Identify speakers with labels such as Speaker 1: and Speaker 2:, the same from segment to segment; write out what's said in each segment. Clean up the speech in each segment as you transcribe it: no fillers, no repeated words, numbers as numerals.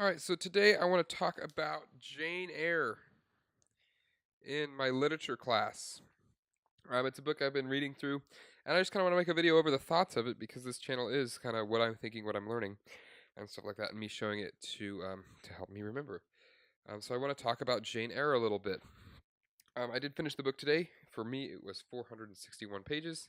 Speaker 1: All right, so today I want to talk about Jane Eyre in my literature class. It's a book I've been reading through, and I just kind of want to make a video over the thoughts of it because this channel is kind of what I'm thinking, what I'm learning, and stuff like that, and me showing it to help me remember. So I want to talk about Jane Eyre a little bit. I did finish the book today. For me, it was 461 pages.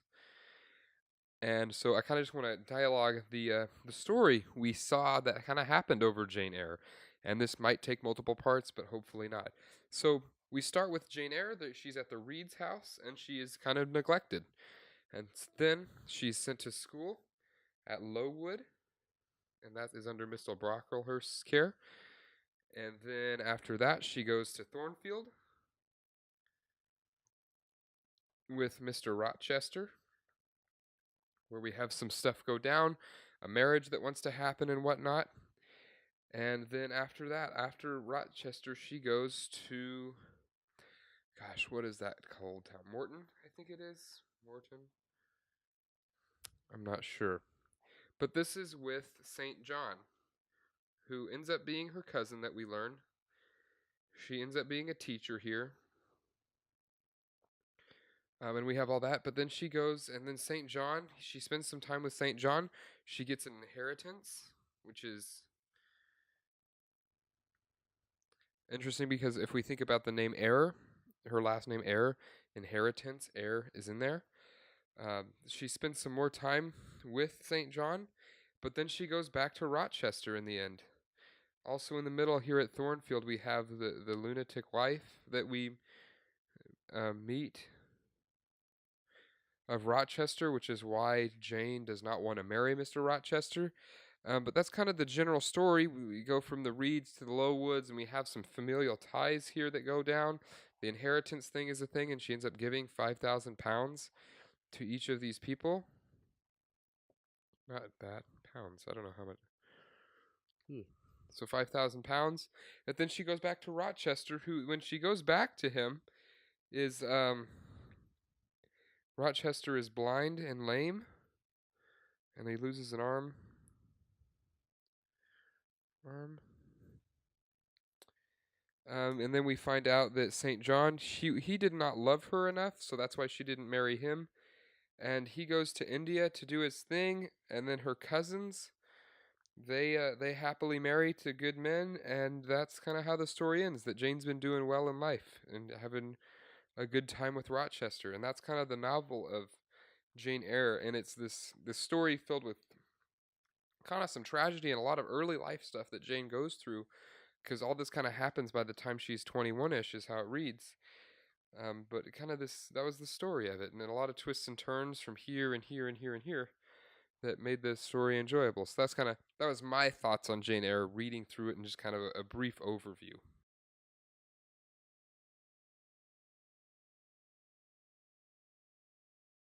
Speaker 1: And so I kind of just want to dialogue the story we saw that kind of happened over Jane Eyre, and this might take multiple parts, but hopefully not. So we start with Jane Eyre. That she's at the Reed's house, and she is kind of neglected, and then she's sent to school at Lowood, and that is under Mr. Brocklehurst's care. And then after that, she goes to Thornfield with Mr. Rochester, where we have some stuff go down, a marriage that wants to happen and whatnot. And then after that, after Rochester, she goes to, gosh, what is that called town? Morton, I think it is. Morton? I'm not sure. But this is with St. John, who ends up being her cousin that we learn. She ends up being a teacher here. And we have all that. But then she goes, and then St. John, she spends some time with St. John. She gets an inheritance, which is interesting because if we think about the name Eyre, her last name Eyre, inheritance, Eyre is in there. She spends some more time with St. John, but then she goes back to Rochester in the end. Also in the middle here at Thornfield, we have the lunatic wife that we meet of Rochester, which is why Jane does not want to marry Mr. Rochester. But that's kind of the general story. We go from the Reeds to the Lowwoods, and we have some familial ties here that go down. The inheritance thing is a thing, and she ends up giving £5,000 to each of these people. Not that pounds. I don't know how much. So £5,000. But then she goes back to Rochester, who, when she goes back to him, is Rochester is blind and lame, and he loses an arm. And then we find out that St. John, he did not love her enough, so that's why she didn't marry him. And he goes to India to do his thing, and then her cousins, they happily marry to good men, and that's kind of how the story ends. That Jane's been doing well in life and having a good time with Rochester, and that's kind of the novel of Jane Eyre. And it's this story filled with kind of some tragedy and a lot of early life stuff that Jane goes through, because all this kind of happens by the time she's 21ish, is how it reads. But kind of that was the story of it, and then a lot of twists and turns from here and here and here and here that made the story enjoyable. So that was my thoughts on Jane Eyre, reading through it and just kind of a brief overview.